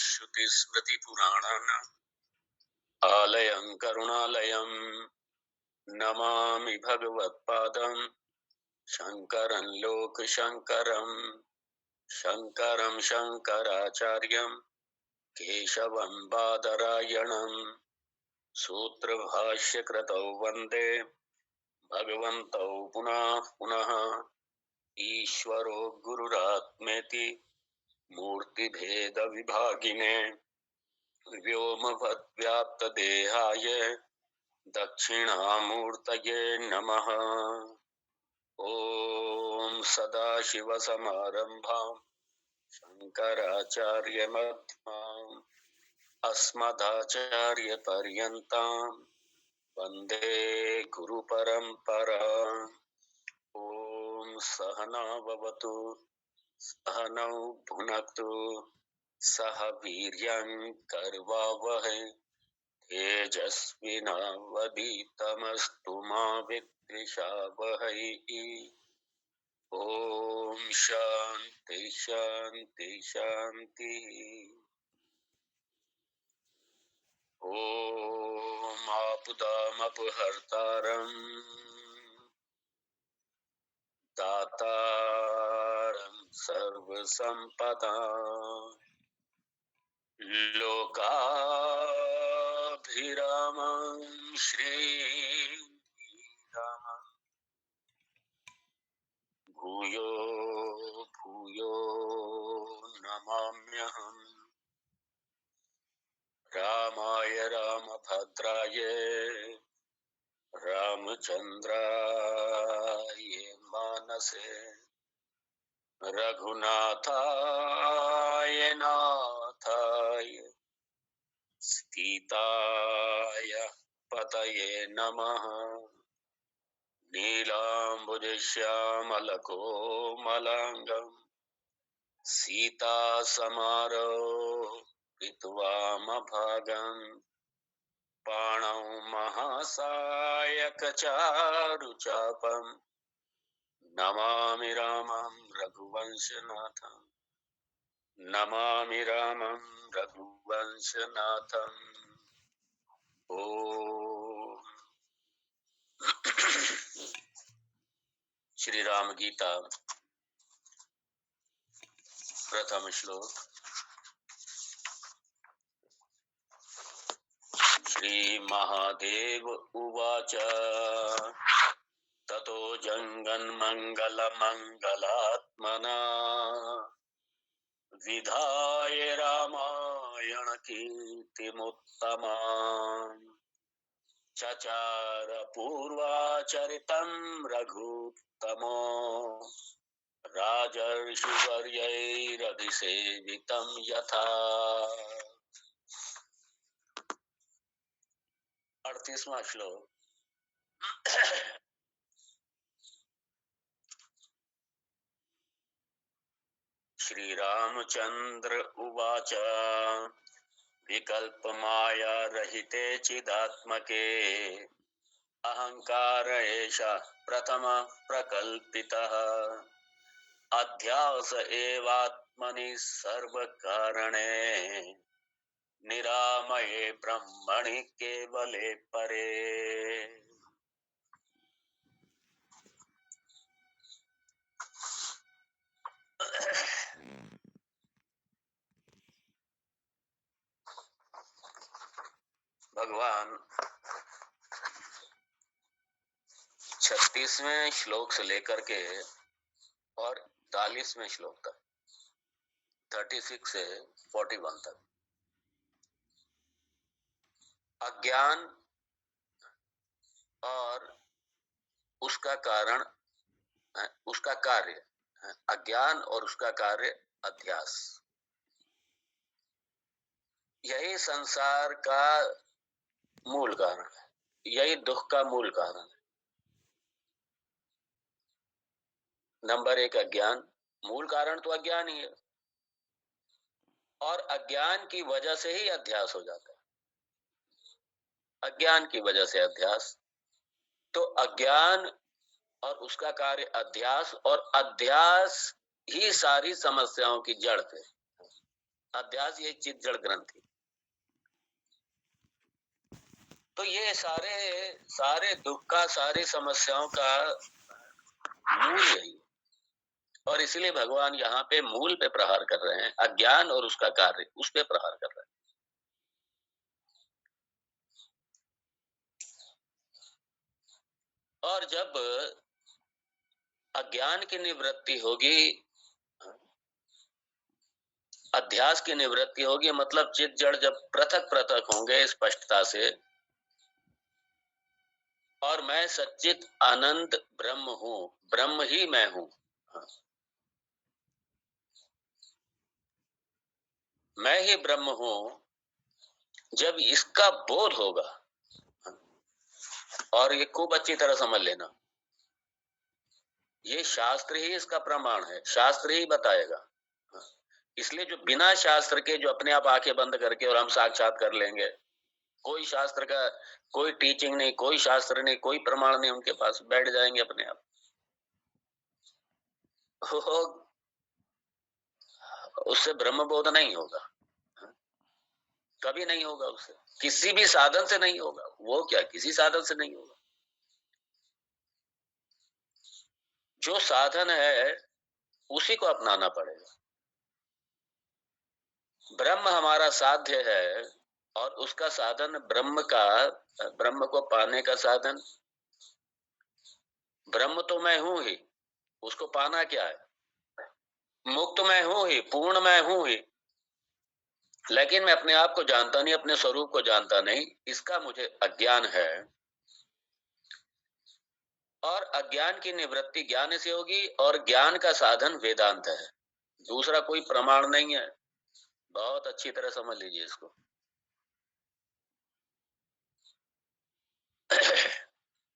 श्रुतिस्मृतिपुराणानाम् आलयं करुणालयं नमामि भगवत्पादं शङ्करं लोकशङ्करं शङ्करं शङ्कराचार्यं केशवं बादरायणं सूत्रभाष्यकृतौ वन्दे भगवन्तौ पुनः पुनः ईश्वरो गुरुरात्मेति मूर्तिभेदविभागिने व्योमवद्व्याप्तदेहाय दक्षिणामूर्तये नमः। ॐ सदाशिवसमारम्भां शङ्कराचार्यमध्यमाम् अस्मदाचार्यपर्यन्तां वन्दे गुरुपरम्पराम्। ॐ सहना भवतु सहनौ भुनक्तु सह वीर्यं कर्वावहै तेजस्विनावधीतमस्तु मा विद्विषावहै। ॐ शान्ति शान्ति शान्ति। ॐ आपुदामपहर्तारं दातारं सर्वसम्पदां लोकाभिरामं श्रीरामं भूयो भूयो नमाम्यहम्। रामाय रामभद्राय रामचन्द्राय मानसे रघुनाथाय नाथाय सीताय पतये नमः। नीलाम्बुजश्यामलकोमलाङ्गं सीतासमारोपित्वामभागं पाणौ महासायकचारुचापं नमामि रामं रघुवंशनाथं नमामि रामं रघुवंशनाथम्। ॐ श्री राम गीता प्रथम श्लोक। श्री महादेव उवाच ततो जङ्गन्मङ्गलमङ्गलात्मना विधाय रामायण कीर्तिमुत्तमाम् चचार पूर्वाचरितं रघुत्तमो राजर्षिवर्यैरभिसेवितं यथा। 38वां श्लोक। श्री रामचंद्र उवाच विकल्पमाया रहिते चिदात्मके अहंकार एषः प्रथमः प्रकल्पितः अध्यास एवात्मनि सर्वकारणे निरामये ब्रह्मणि केवले परे। भगवान 36वें श्लोक से लेकर के और 41वें श्लोक तक 36 से 41 तक अज्ञान और उसका कारण, उसका कार्य, अज्ञान और उसका कार्य अध्यास, यही संसार का मूल कारण है, यही दुख का मूल कारण है। नंबर 1 अज्ञान, मूल कारण तो अज्ञान ही है और अज्ञान की वजह से ही अध्यास हो जाता है। अज्ञान की वजह से अध्यास, तो अज्ञान और उसका कार्य अध्यास, और अध्यास ही सारी समस्याओं की जड़ है। अध्यास ये चित्त जड़ ग्रंथि। तो ये सारे दुख का, सारी समस्याओं का मूल यही है। और इसलिए भगवान यहाँ पे मूल पे प्रहार कर रहे हैं, अज्ञान और उसका कार्य, उस पे प्रहार कर रहे हैं। और जब अज्ञान की निवृत्ति होगी, अध्यास की निवृत्ति होगी, मतलब चित्त जड़ जब पृथक पृथक होंगे स्पष्टता से, और मैं सच्चित आनंद ब्रह्म हूं, ब्रह्म ही मैं हूं, मैं ही ब्रह्म हूं, जब इसका बोध होगा, और ये खूब अच्छी तरह समझ लेना, ये शास्त्र ही इसका प्रमाण है, शास्त्र ही बताएगा। इसलिए जो बिना शास्त्र के, जो अपने आप आंखें बंद करके और हम साक्षात कर लेंगे, कोई शास्त्र का कोई टीचिंग नहीं, कोई शास्त्र नहीं, कोई प्रमाण नहीं, उनके पास बैठ जाएंगे अपने आप, उससे ब्रह्मबोध नहीं होगा, कभी नहीं होगा, उससे किसी भी साधन से नहीं होगा। वो क्या, किसी साधन से नहीं होगा। जो साधन है उसी को अपनाना पड़ेगा। ब्रह्म हमारा साध्य है, और उसका साधन ब्रह्म का, ब्रह्म को पाने का साधन ब्रह्म तो मैं हूं ही, उसको पाना क्या है, मुक्त मैं हूं ही, पूर्ण मैं हूं ही, लेकिन मैं अपने आप को जानता नहीं, अपने स्वरूप को जानता नहीं, इसका मुझे अज्ञान है। और अज्ञान की निवृत्ति ज्ञान से होगी, और ज्ञान का साधन वेदांत है, दूसरा कोई प्रमाण नहीं है। बहुत अच्छी तरह समझ लीजिए इसको।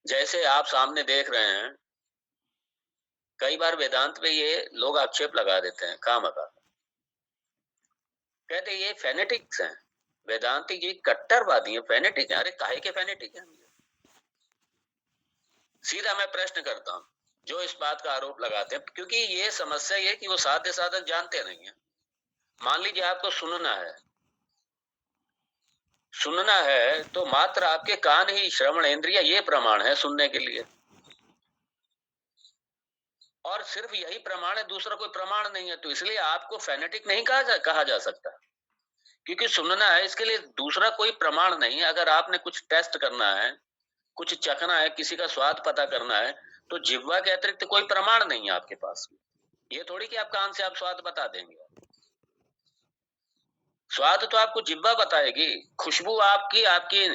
जैसे आप सामने देख रहे हैं, कई बार वेदांत पे ये लोग आक्षेप लगा देते हैं खामखा, कहते ये फेनेटिक्स हैं, वेदांती ये कट्टरवादी है, फेनेटिक है। अरे काहे के फेनेटिक है? सीधा मैं प्रश्न करता हूं, जो इस बात का आरोप लगाते हैं, क्योंकि ये समस्या ये कि वो साध्य साधन जानते नहीं है। मान लीजिए आपको सुनना है तो मात्र आपके कान ही, श्रवण इंद्रिय ये प्रमाण है सुनने के लिए, और सिर्फ यही प्रमाण है, दूसरा कोई प्रमाण नहीं है। तो इसलिए आपको फेनेटिक नहीं कहा जा सकता, क्योंकि सुनना है, इसके लिए दूसरा कोई प्रमाण नहीं है। अगर आपने कुछ टेस्ट करना है, कुछ चखना है, किसी का स्वाद पता करना है, तो जिह्वा के अतिरिक्त कोई प्रमाण नहीं है आपके पास। ये थोड़ी कि आप कान से आप स्वाद बता देंगे। स्वाद तो आपको जिह्वा बताएगी, खुशबू आपकी आपकी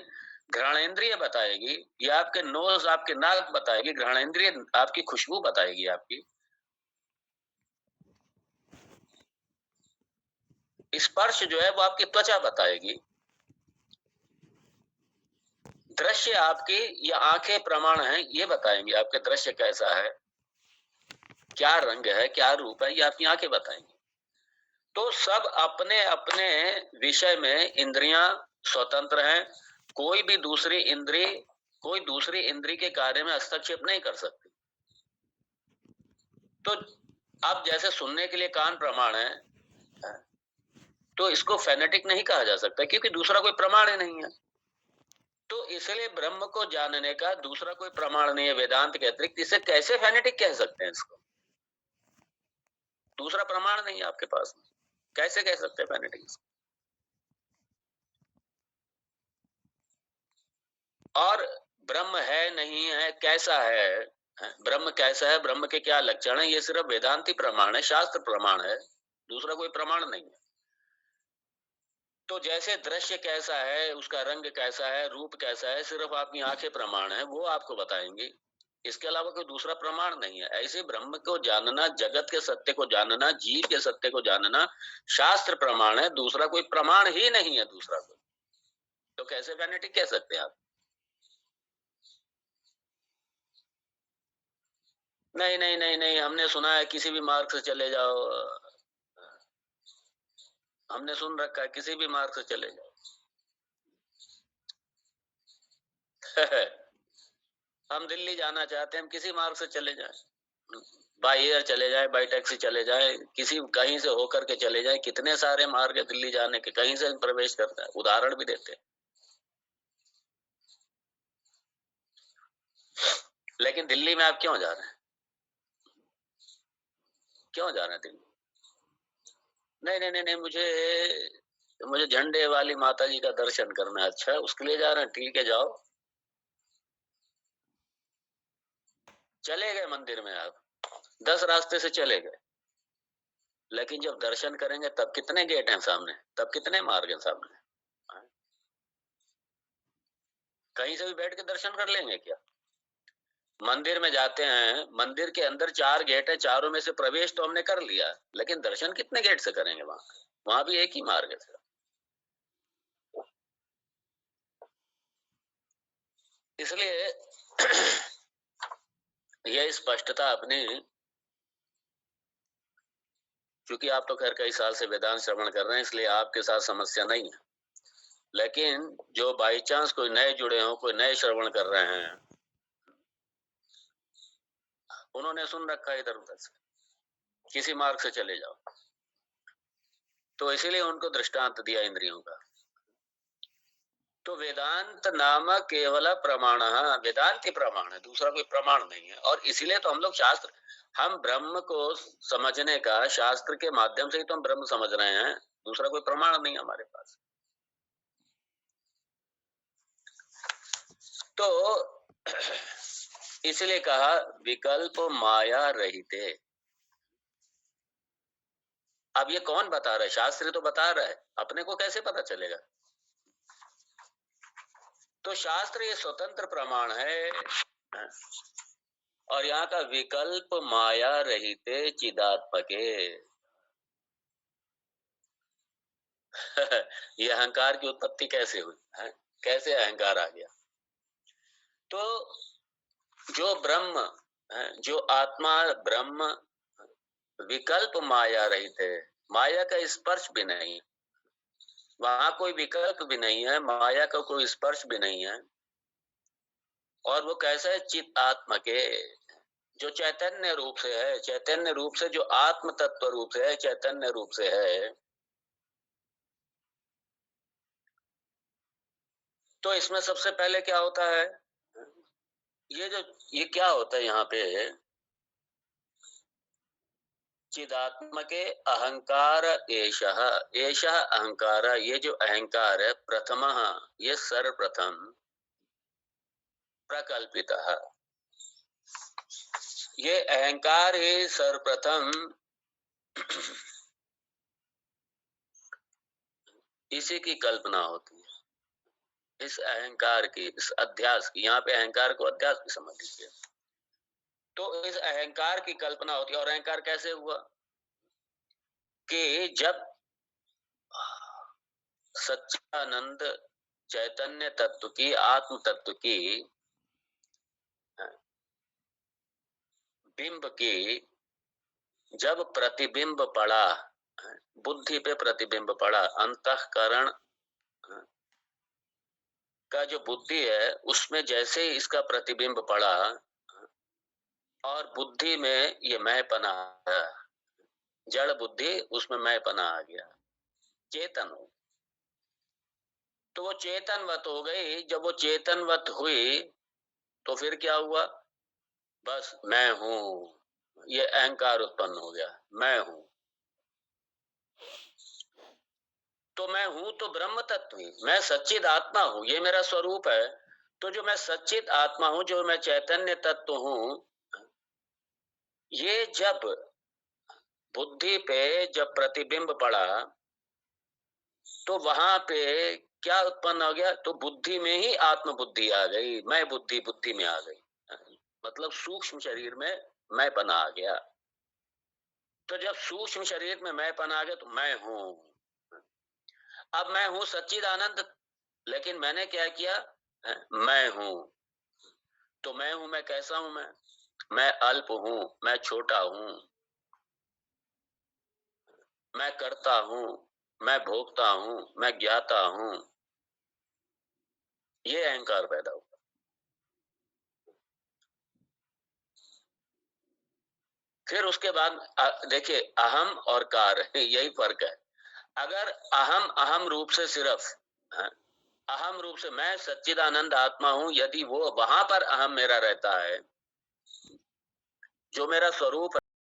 घ्राणेन्द्रिय बताएगी, या आपके नोज, आपके नाक बताएगी, घ्राणेन्द्रिय आपकी खुशबू बताएगी आपकी। स्पर्श जो है वो आपकी त्वचा बताएगी। दृश्य आपकी, या आंखें प्रमाण है, ये बताएंगे आपके दृश्य कैसा है, क्या रंग है, क्या रूप है, ये आपकी आंखें बताएंगी। तो सब अपने अपने विषय में इंद्रियां स्वतंत्र हैं, कोई दूसरी इंद्री के कार्य में हस्तक्षेप नहीं कर सकती। तो अब जैसे सुनने के लिए कान प्रमाण है, तो इसको फेनेटिक नहीं कहा जा सकता, क्योंकि दूसरा कोई प्रमाण ही नहीं है। तो इसलिए ब्रह्म को जानने का दूसरा कोई प्रमाण नहीं है वेदांत के अतिरिक्त। इसे कैसे फेनेटिक कह सकते हैं? इसको दूसरा प्रमाण नहीं है आपके पास, कैसे कह सकते हैं फेनेटिक? और ब्रह्म है नहीं है, कैसा है, ब्रह्म कैसा है, ब्रह्म के क्या लक्षण है, ये सिर्फ वेदांती प्रमाण है, शास्त्र प्रमाण है, दूसरा कोई प्रमाण नहीं है। तो जैसे दृश्य कैसा है, उसका रंग कैसा है, रूप कैसा है, सिर्फ आपकी आंखें प्रमाण है, वो आपको बताएंगे, इसके अलावा कोई दूसरा प्रमाण नहीं है। ऐसे ब्रह्म को जानना, जगत के सत्य को जानना, जीव के सत्य को जानना शास्त्र प्रमाण है, दूसरा कोई प्रमाण ही नहीं है, दूसरा कोई। तो कैसे फेनेटिक कह सकते हैं आप? नहीं नहीं नहीं नहीं, हमने सुना है किसी भी मार्ग से चले जाओ, हमने सुन रखा है किसी भी मार्ग से चले जाओ। हम दिल्ली जाना चाहते हैं, हम किसी मार्ग से चले जाएं। बाई एयर चले जाए, बाई टैक्सी चले जाए, किसी कहीं से होकर के चले जाए, कितने सारे मार्ग है दिल्ली जाने के, कहीं से प्रवेश करता है, उदाहरण भी देते हैं। लेकिन दिल्ली में आप क्यों जा रहे हैं? क्यों जा रहे हैं दिल्ली? नहीं नहीं नहीं नहीं, मुझे मुझे झंडे वाली माता जी का दर्शन करना है। अच्छा, उसके लिए जा रहे हैं, ठीक है, जाओ। चले गए मंदिर में आप, 10 रास्ते से चले गए, लेकिन जब दर्शन करेंगे तब कितने गेट हैं सामने, तब कितने मार्ग हैं सामने? कहीं से भी बैठ के दर्शन कर लेंगे क्या? मंदिर में जाते हैं, मंदिर के अंदर 4 गेट है, चारों में से प्रवेश तो हमने कर लिया, लेकिन दर्शन कितने गेट से करेंगे वहां? वहां भी एक ही मार्ग है। इसलिए यह स्पष्टता अपनी, क्योंकि आप तो खैर कई साल से वेदांत श्रवण कर रहे हैं, इसलिए आपके साथ समस्या नहीं है। लेकिन जो बाई चांस कोई नए जुड़े हों, कोई नए श्रवण कर रहे हैं, उन्होंने सुन रखा है इधर उधर से, किसी मार्ग से चले जाओ, तो इसीलिए उनको दृष्टांत दिया इंद्रियों का। तो वेदांत नामक केवल प्रमाण, वेदांत ही प्रमाण है, दूसरा कोई प्रमाण नहीं है। और इसीलिए तो हम लोग शास्त्र, हम ब्रह्म को समझने का शास्त्र के माध्यम से ही तो हम ब्रह्म समझ रहे हैं, दूसरा कोई प्रमाण नहीं हमारे पास। तो इसलिए कहा विकल्प माया रहिते। अब ये कौन बता रहा है? शास्त्र तो बता रहा है, अपने को कैसे पता चलेगा? तो शास्त्र ये स्वतंत्र प्रमाण है, और यहाँ का विकल्प माया रहिते चिदात्मके। ये अहंकार की उत्पत्ति कैसे हुई है? कैसे अहंकार आ गया? तो जो ब्रह्म है, जो आत्मा ब्रह्म विकल्प माया रहित है, माया का स्पर्श भी नहीं, वहां कोई विकल्प भी नहीं है, माया का कोई स्पर्श भी नहीं है। और वो कैसा है? चित आत्मा के, जो चैतन्य रूप से है, चैतन्य रूप से, जो आत्म तत्व रूप से है, चैतन्य रूप से है। तो इसमें सबसे पहले क्या होता है? ये जो, ये क्या होता है यहाँ पे? चिदात्मके अहंकार एषः, एषः अहंकार, ये जो अहंकार है, प्रथमः, ये सर्वप्रथम प्रकल्पितः, ये अहंकार ही सर्वप्रथम इसी की कल्पना होती है, इस अहंकार की, इस अध्यास की। यहाँ पे अहंकार को अध्यास भी समझ लीजिए। तो इस अहंकार की कल्पना होती है। और अहंकार कैसे हुआ? कि जब सच्चिदानंद चैतन्य तत्व की, आत्म तत्व की, बिंब की जब प्रतिबिंब पड़ा, बुद्धि पे प्रतिबिंब पड़ा, अंतःकरण का जो बुद्धि है उसमें जैसे ही इसका प्रतिबिंब पड़ा, और बुद्धि में ये मैंपना आया, जड़ बुद्धि, उसमें मैंपना आ गया, चेतन हो। तो वो चेतनवत हो गई। जब वो चेतनवत हुई तो फिर क्या हुआ? बस मैं हूं, ये अहंकार उत्पन्न हो गया, मैं हूं। तो मैं हूं तो ब्रह्म तत्व ही, मैं सच्चिद आत्मा हूं, ये मेरा स्वरूप है। तो जो मैं सच्चिद आत्मा हूं, जो मैं चैतन्य तत्व हूं, ये जब बुद्धि पे जब प्रतिबिंब पड़ा, तो वहां पे क्या उत्पन्न हो गया? तो बुद्धि में ही आत्म बुद्धि आ गई, मैं बुद्धि बुद्धि में आ गई, मतलब सूक्ष्म शरीर में मैं पना आ गया। तो जब सूक्ष्म शरीर में मैं पना आ गया तो मैं हूं। अब मैं हूं सच्चिदानंद, लेकिन मैंने क्या किया? मैं हूं। तो मैं हूं, मैं कैसा हूं? मैं अल्प हूं, मैं छोटा हूं, मैं करता हूं, मैं भोगता हूं, मैं ज्ञाता हूं। ये अहंकार पैदा हुआ। फिर उसके बाद देखिए अहम और कार यही फर्क है। अगर अहम अहम रूप से सिर्फ अहम रूप से मैं सच्चिदानंद आत्मा हूं, यदि वो वहां पर अहम मेरा रहता है, जो मेरा स्वरूप